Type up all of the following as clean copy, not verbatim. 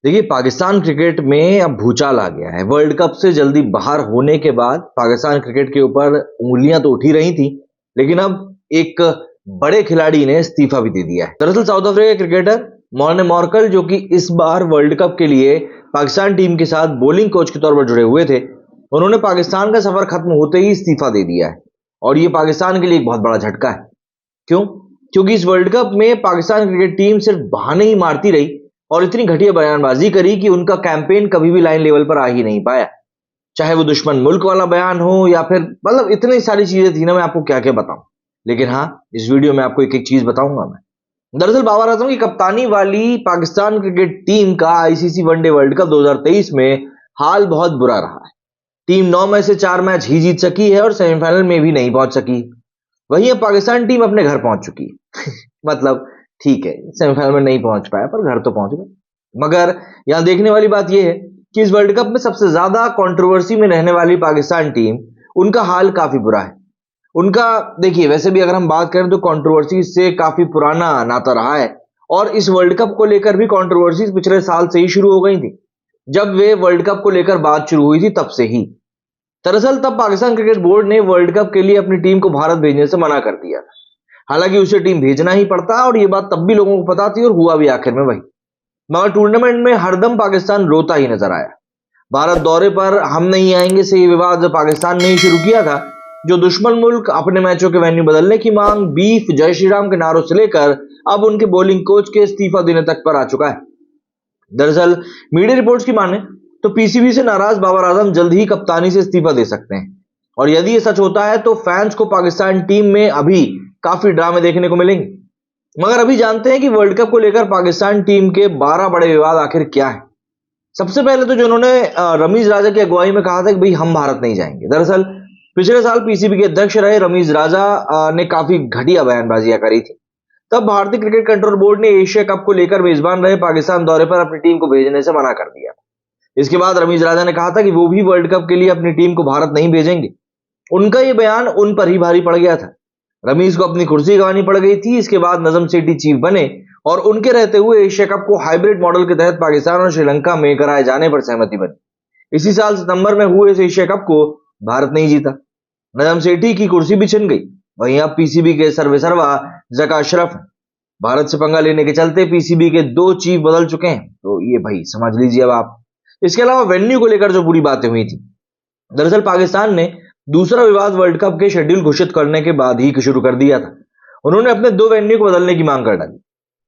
देखिए, पाकिस्तान क्रिकेट में अब भूचाल आ गया है। वर्ल्ड कप से जल्दी बाहर होने के बाद पाकिस्तान क्रिकेट के ऊपर उंगलियां तो उठ ही रही थी, लेकिन अब एक बड़े खिलाड़ी ने इस्तीफा भी दे दिया है। दरअसल साउथ अफ्रीका के क्रिकेटर मॉर्ने मॉर्कल, जो कि इस बार वर्ल्ड कप के लिए पाकिस्तान टीम के साथ बॉलिंग कोच के तौर पर जुड़े हुए थे, उन्होंने पाकिस्तान का सफर खत्म होते ही इस्तीफा दे दिया है। और ये पाकिस्तान के लिए एक बहुत बड़ा झटका है। क्यों? क्योंकि इस वर्ल्ड कप में पाकिस्तान क्रिकेट टीम सिर्फ बहाने ही मारती रही और इतनी घटिया बयानबाजी करी कि उनका कैंपेन कभी भी लाइन लेवल पर आ ही नहीं पाया। चाहे वो दुश्मन मुल्क वाला बयान हो या फिर मतलब इतनी सारी चीजें थी ना, मैं आपको क्या क्या बताऊं। लेकिन हाँ, इस वीडियो में आपको एक एक चीज बताऊंगा मैं। दरअसल बाबर आजम की कप्तानी वाली पाकिस्तान क्रिकेट टीम का आईसीसी वनडे वर्ल्ड कप 2023 में हाल बहुत बुरा रहा है। टीम 9 में से 4 मैच ही जीत सकी है और सेमीफाइनल में भी नहीं पहुंच सकी। वहीं अब पाकिस्तान टीम अपने घर पहुंच चुकी है। मतलब ठीक है, सेमीफाइनल में नहीं पहुंच पाया पर घर तो पहुंच गए। मगर यहां देखने वाली बात यह है कि इस वर्ल्ड कप में सबसे ज्यादा कंट्रोवर्सी में रहने वाली पाकिस्तान टीम, उनका हाल काफी बुरा है। उनका देखिए, वैसे भी अगर हम बात करें तो कंट्रोवर्सी से काफी पुराना नाता रहा है और इस वर्ल्ड कप को लेकर भी कंट्रोवर्सी पिछले साल से ही शुरू हो गई थी। जब वे वर्ल्ड कप को लेकर बात शुरू हुई थी तब से ही। दरअसल तब पाकिस्तान क्रिकेट बोर्ड ने वर्ल्ड कप के लिए अपनी टीम को भारत भेजने से मना कर दिया था। हालांकि उसे टीम भेजना ही पड़ता और ये बात तब भी लोगों को पता थी और हुआ भी आखिर में वही। मगर टूर्नामेंट में हरदम पाकिस्तान रोता ही नजर आया। भारत दौरे पर हम नहीं आएंगे से ये विवाद पाकिस्तान ने ही शुरू किया था, जो दुश्मन मुल्क अपने मैचों के वेन्यू बदलने की मांग, बीफ, जय श्री राम के नारों से लेकर अब उनके बॉलिंग कोच के इस्तीफा देने तक पर आ चुका है। दरअसल मीडिया रिपोर्ट्स की माने तो पीसीबी से नाराज बाबर आजम जल्द ही कप्तानी से इस्तीफा दे सकते हैं। और यदि ये सच होता है तो फैंस को पाकिस्तान टीम में अभी काफी ड्रामे देखने को मिलेंगे। मगर अभी जानते हैं कि वर्ल्ड कप को लेकर पाकिस्तान टीम के 12 बड़े विवाद आखिर क्या है। सबसे पहले तो जो उन्होंने रमीज राजा की अगुवाई में कहा था कि भाई हम भारत नहीं जाएंगे। दरअसल पिछले साल पीसीबी के अध्यक्ष रहे रमीज राजा ने काफी घटिया बयानबाजियां करी थी। तब भारतीय क्रिकेट कंट्रोल बोर्ड ने एशिया कप को लेकर मेजबान रहे पाकिस्तान दौरे पर अपनी टीम को भेजने से मना कर दिया। इसके बाद रमीज राजा ने कहा था कि वो भी वर्ल्ड कप के लिए अपनी टीम को भारत नहीं भेजेंगे। उनका ये बयान उन पर ही भारी पड़ गया था। रमीज को अपनी कुर्सी गंवानी पड़ गई थी। इसके बाद नजम सेठी चीफ बने और उनके रहते हुए एशिया कप को हाइब्रिड मॉडल के तहत पाकिस्तान और श्रीलंका में कराए जाने पर सहमति बनी। इसी साल सितंबर में हुए इस एशिया कप को भारत नहीं जीता। नजम सेठी की कुर्सी भी छिन गई। वहीं अब पीसीबी के सर्वेसर्वा जका अशरफ भारत से पंगा लेने के चलते पीसीबी के 2 चीफ बदल चुके हैं। तो ये भाई समझ लीजिए अब आप। इसके अलावा वेन्यू को लेकर जो बुरी बातें हुई थी, दरअसल पाकिस्तान ने दूसरा विवाद वर्ल्ड कप के शेड्यूल घोषित करने के बाद ही शुरू कर दिया था। उन्होंने अपने 2 वेन्यू को बदलने की मांग कर डाली।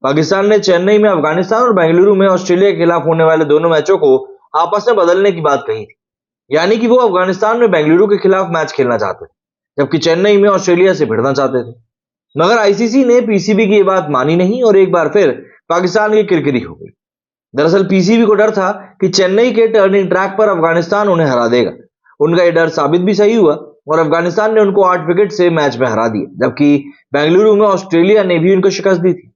पाकिस्तान ने चेन्नई में अफगानिस्तान और बेंगलुरु में ऑस्ट्रेलिया के खिलाफ होने वाले दोनों मैचों को आपस में बदलने की बात कही थी। यानी कि वो अफगानिस्तान में बेंगलुरु के खिलाफ मैच खेलना चाहते थे, जबकि चेन्नई में ऑस्ट्रेलिया से भिड़ना चाहते थे। मगर आईसीसी ने पीसीबी की ये बात मानी नहीं और एक बार फिर पाकिस्तान की किरकिरी हो गई। दरअसल पीसीबी को डर था कि चेन्नई के टर्निंग ट्रैक पर अफगानिस्तान उन्हें हरा देगा। उनका यह डर साबित भी सही हुआ और अफगानिस्तान ने उनको 8 विकेट से मैच में हरा दिया, जबकि बेंगलुरु में ऑस्ट्रेलिया ने भी उनको शिकस्त दी थी।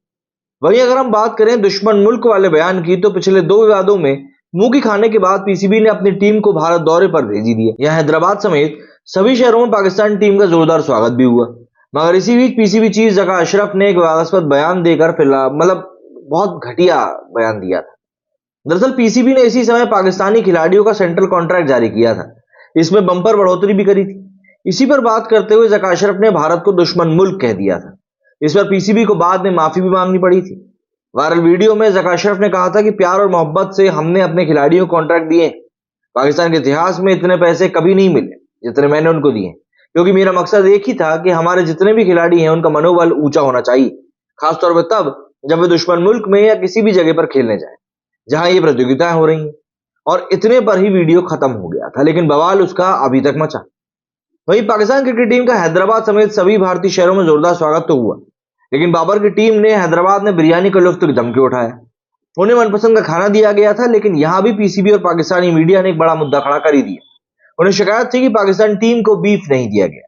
वहीं अगर हम बात करें दुश्मन मुल्क वाले बयान की, तो पिछले 2 विवादों में मुंह की खाने के बाद पीसीबी ने अपनी टीम को भारत दौरे पर भेज ही दिया। यहां हैदराबाद समेत सभी शहरों में पाकिस्तान टीम का जोरदार स्वागत भी हुआ। मगर इसी बीच पीसीबी चीफ जका अशरफ ने एक विवादास्पद बयान देकर मतलब बहुत घटिया बयान दिया था। दरअसल पीसीबी ने इसी समय पाकिस्तानी खिलाड़ियों का सेंट्रल कॉन्ट्रैक्ट जारी किया था। इसमें बंपर बढ़ोतरी भी करी थी। इसी पर बात करते हुए जका अशरफ ने भारत को दुश्मन मुल्क कह दिया था। इस पर पीसीबी को बाद में माफी भी मांगनी पड़ी थी। वायरल वीडियो में जका अशरफ ने कहा था कि प्यार और मोहब्बत से हमने अपने खिलाड़ियों को कॉन्ट्रैक्ट दिए। पाकिस्तान के इतिहास में इतने पैसे कभी नहीं मिले जितने मैंने उनको दिए, क्योंकि मेरा मकसद एक ही था कि हमारे जितने भी खिलाड़ी हैं उनका मनोबल ऊंचा होना चाहिए, खासतौर पर तब जब वे दुश्मन मुल्क में या किसी भी जगह पर खेलने जाए जहां ये प्रतियोगिताएं हो रही हैं। और इतने पर ही वीडियो खत्म हो गया था, लेकिन बवाल उसका अभी तक मचा। वहीं पाकिस्तान क्रिकेट टीम का हैदराबाद समेत सभी भारतीय शहरों में जोरदार स्वागत तो हुआ, लेकिन बाबर की टीम ने हैदराबाद में बिरयानी का लुत्फ जम के उठाया। उन्हें मनपसंद का खाना दिया गया था, लेकिन यहां भी पीसीबी और पाकिस्तानी मीडिया ने एक बड़ा मुद्दा खड़ा कर ही दिया। उन्हें शिकायत थी कि पाकिस्तान टीम को बीफ नहीं दिया गया।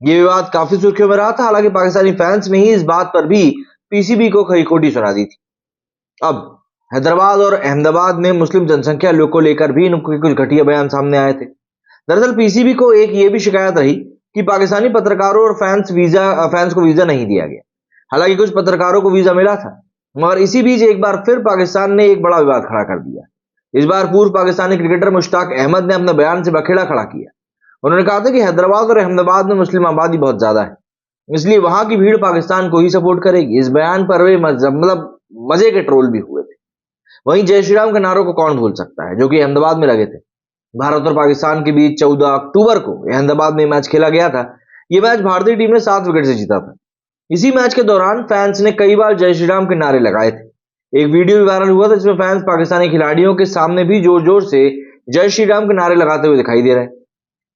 यह विवाद काफी सुर्खियों में रहा था। हालांकि पाकिस्तानी फैंस ने ही इस बात पर भी पीसीबी को खरी खोटी सुना दी थी। अब हैदराबाद और अहमदाबाद में मुस्लिम जनसंख्या लोग को लेकर भी इनके कुछ घटिया बयान सामने आए थे। दरअसल पीसीबी को एक ये भी शिकायत रही कि पाकिस्तानी पत्रकारों और फैंस को वीजा नहीं दिया गया। हालांकि कुछ पत्रकारों को वीजा मिला था, मगर इसी बीच एक बार फिर पाकिस्तान ने एक बड़ा विवाद खड़ा कर दिया। इस बार पूर्व पाकिस्तानी क्रिकेटर मुश्ताक अहमद ने अपने बयान से बखेड़ा खड़ा किया। उन्होंने कहा था कि हैदराबाद और अहमदाबाद में मुस्लिम आबादी बहुत ज्यादा है, इसलिए वहां की भीड़ पाकिस्तान को ही सपोर्ट करेगी। इस बयान पर वे मतलब मजे के ट्रोल भी हुए थे। वहीं जय श्री राम के नारों को कौन भूल सकता है, जो कि अहमदाबाद में लगे थे। भारत और पाकिस्तान के बीच 14 अक्टूबर को अहमदाबाद में मैच खेला गया था। यह मैच भारतीय टीम ने 7 विकेट से जीता था। इसी मैच के दौरान फैंस ने कई बार जय श्री राम के नारे लगाए थे। एक वीडियो भी वायरल हुआ था जिसमें फैंस पाकिस्तानी खिलाड़ियों के सामने भी जोर जोर से जय श्री राम के नारे लगाते हुए दिखाई दे रहे हैं।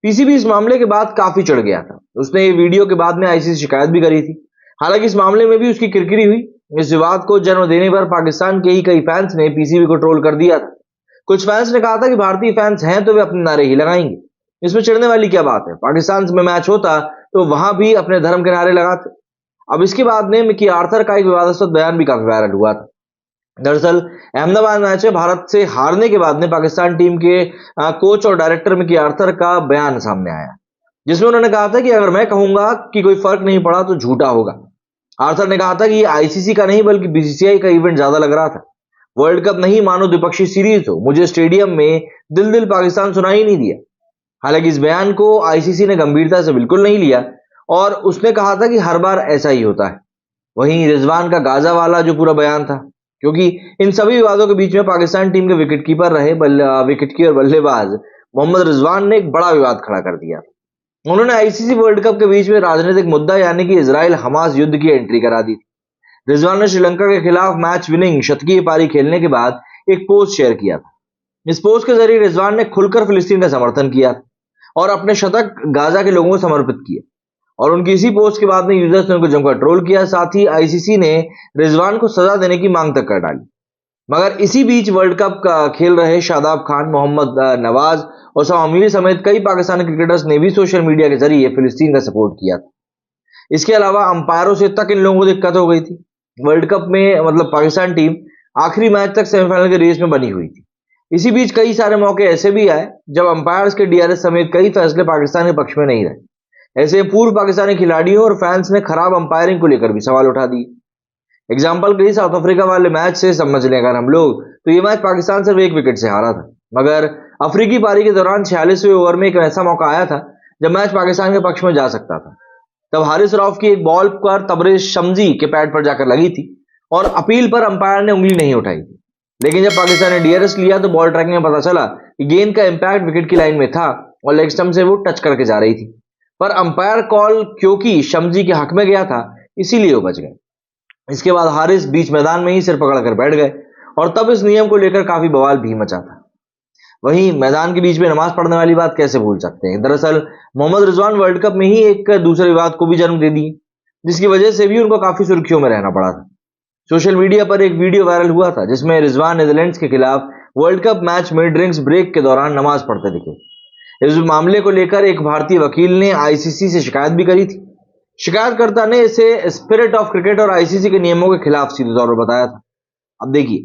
पीसीबी इस मामले के बाद काफी चढ़ गया था। उसने ये वीडियो के बाद में आईसीसी शिकायत भी करी थी। हालांकि इस मामले में भी उसकी किरकिरी हुई। इस विवाद को जन्म देने पर पाकिस्तान के ही कई फैंस ने पीसीबी को ट्रोल कर दिया था। कुछ फैंस ने कहा था कि भारतीय फैंस हैं तो वे अपने नारे ही लगाएंगे, इसमें चिढ़ने वाली क्या बात है। पाकिस्तान में मैच होता तो वहां भी अपने धर्म के नारे लगाते। अब इसके बाद में मिकी आर्थर का एक विवादास्पद बयान भी काफी वायरल हुआ था। दरअसल अहमदाबाद मैच में भारत से हारने के बाद में पाकिस्तान टीम के कोच और डायरेक्टर मिकी आर्थर का बयान सामने आया, जिसमें उन्होंने कहा था कि अगर मैं कहूंगा कि कोई फर्क नहीं पड़ा तो झूठा होगा। आर्थर ने कहा था कि ये आईसीसी का नहीं बल्कि बीसीसीआई का इवेंट ज्यादा लग रहा था। वर्ल्ड कप नहीं मानो द्विपक्षीय सीरीज हो, मुझे स्टेडियम में दिल दिल पाकिस्तान सुनाई नहीं दिया। हालांकि इस बयान को आईसीसी ने गंभीरता से बिल्कुल नहीं लिया और उसने कहा था कि हर बार ऐसा ही होता है। वहीं रिजवान का गाजा वाला जो पूरा बयान था, क्योंकि इन सभी विवादों के बीच में पाकिस्तान टीम के विकेटकीपर रहे विकेटकीपर बल्लेबाज मोहम्मद रिजवान ने एक बड़ा विवाद खड़ा कर दिया। उन्होंने आईसीसी वर्ल्ड कप के बीच में राजनीतिक मुद्दा यानी कि इजराइल हमास युद्ध की एंट्री करा दी थी। रिजवान ने श्रीलंका के खिलाफ मैच विनिंग शतकीय पारी खेलने के बाद एक पोस्ट शेयर किया था। इस पोस्ट के जरिए रिजवान ने खुलकर फिलिस्तीन का समर्थन किया और अपने शतक गाजा के लोगों को समर्पित किए। और उनकी इसी पोस्ट के बाद में यूजर्स ने उनको जमकर ट्रोल किया। साथ ही आईसीसी ने रिजवान को सजा देने की मांग तक कर डाली। मगर इसी बीच वर्ल्ड कप का खेल रहे शादाब खान, मोहम्मद नवाज और शमी अमीरी समेत कई पाकिस्तानी क्रिकेटर्स ने भी सोशल मीडिया के जरिए फिलिस्तीन का सपोर्ट किया था। इसके अलावा अंपायरों से तक इन लोगों को दिक्कत हो गई थी। वर्ल्ड कप में मतलब पाकिस्तान टीम आखिरी मैच तक सेमीफाइनल के रेस में बनी हुई थी। इसी बीच कई सारे मौके ऐसे भी आए जब अंपायर्स के डीआरएस समेत कई फैसले पाकिस्तान के पक्ष में नहीं रहे। ऐसे पूर्व पाकिस्तानी खिलाड़ियों और फैंस ने खराब अंपायरिंग को लेकर भी सवाल उठा दिए। एग्जाम्पल के लिए साउथ अफ्रीका वाले मैच से समझ लें अगर हम लोग, तो ये मैच पाकिस्तान सिर्फ 1 विकेट से हारा था। मगर अफ्रीकी पारी के दौरान 46वें ओवर में एक ऐसा मौका आया था जब मैच पाकिस्तान के पक्ष में जा सकता था। तब हारिस रऊफ की एक बॉल पर तबरेज शमजी के पैड पर जाकर लगी थी और अपील पर अंपायर ने उंगली नहीं उठाई थी। लेकिन जब पाकिस्तान ने डीआरएस लिया तो बॉल ट्रैकिंग में पता चला कि गेंद का इंपैक्ट विकेट की लाइन में था और लेग स्टंप से वो टच करके जा रही थी। पर अंपायर कॉल क्योंकि शमजी के हक में गया था, इसीलिए वो बच गए। इसके बाद हारिस बीच मैदान में ही सिर पकड़कर बैठ गए और तब इस नियम को लेकर काफी बवाल भी मचा था। वहीं मैदान के बीच में नमाज पढ़ने वाली बात कैसे भूल सकते हैं। दरअसल मोहम्मद रिजवान वर्ल्ड कप में ही एक दूसरे विवाद को भी जन्म दे दी, जिसकी वजह से भी उनको काफी सुर्खियों में रहना पड़ा था। सोशल मीडिया पर एक वीडियो वायरल हुआ था जिसमें रिजवान नीदरलैंड्स के खिलाफ वर्ल्ड कप मैच में ड्रिंक्स ब्रेक के दौरान नमाज पढ़ते दिखे। इस मामले को लेकर एक भारतीय वकील ने आईसीसी से शिकायत भी करी थी। शिकायतकर्ता ने इसे स्पिरिट ऑफ क्रिकेट और आईसीसी के नियमों के खिलाफ सीधे तौर पर बताया था। अब देखिए,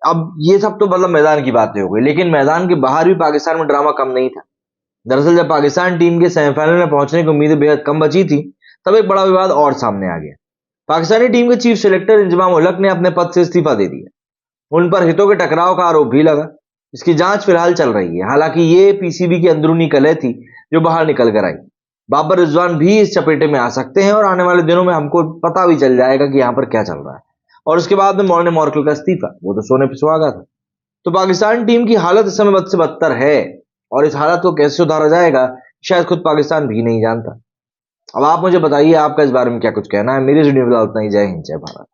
अब ये सब तो मतलब मैदान की बातें हो गई, लेकिन मैदान के बाहर भी पाकिस्तान में ड्रामा कम नहीं था। दरअसल जब पाकिस्तान टीम के सेमीफाइनल में पहुंचने की उम्मीदें बेहद कम बची थी, तब एक बड़ा विवाद और सामने आ गया। पाकिस्तानी टीम के चीफ सिलेक्टर इंजमाम उल हक ने अपने पद से इस्तीफा दे दिया। उन पर हितों के टकराव का आरोप भी लगा। इसकी जांच फिलहाल चल रही है। हालांकि ये पीसीबी की अंदरूनी कलह थी जो बाहर निकल कर आई। बाबर रिजवान भी इस चपेटे में आ सकते हैं और आने वाले दिनों में हमको पता भी चल जाएगा कि यहाँ पर क्या चल रहा है। और उसके बाद में मॉर्ने मॉर्कल का इस्तीफा, वो तो सोने पे सुहागा था। तो पाकिस्तान टीम की हालत इस समय बद से बदतर है और इस हालत को कैसे सुधारा जाएगा शायद खुद पाकिस्तान भी नहीं जानता। अब आप मुझे बताइए आपका इस बारे में क्या कुछ कहना है। मेरी वीडियो में उतना ही। जय हिंद, जय भारत।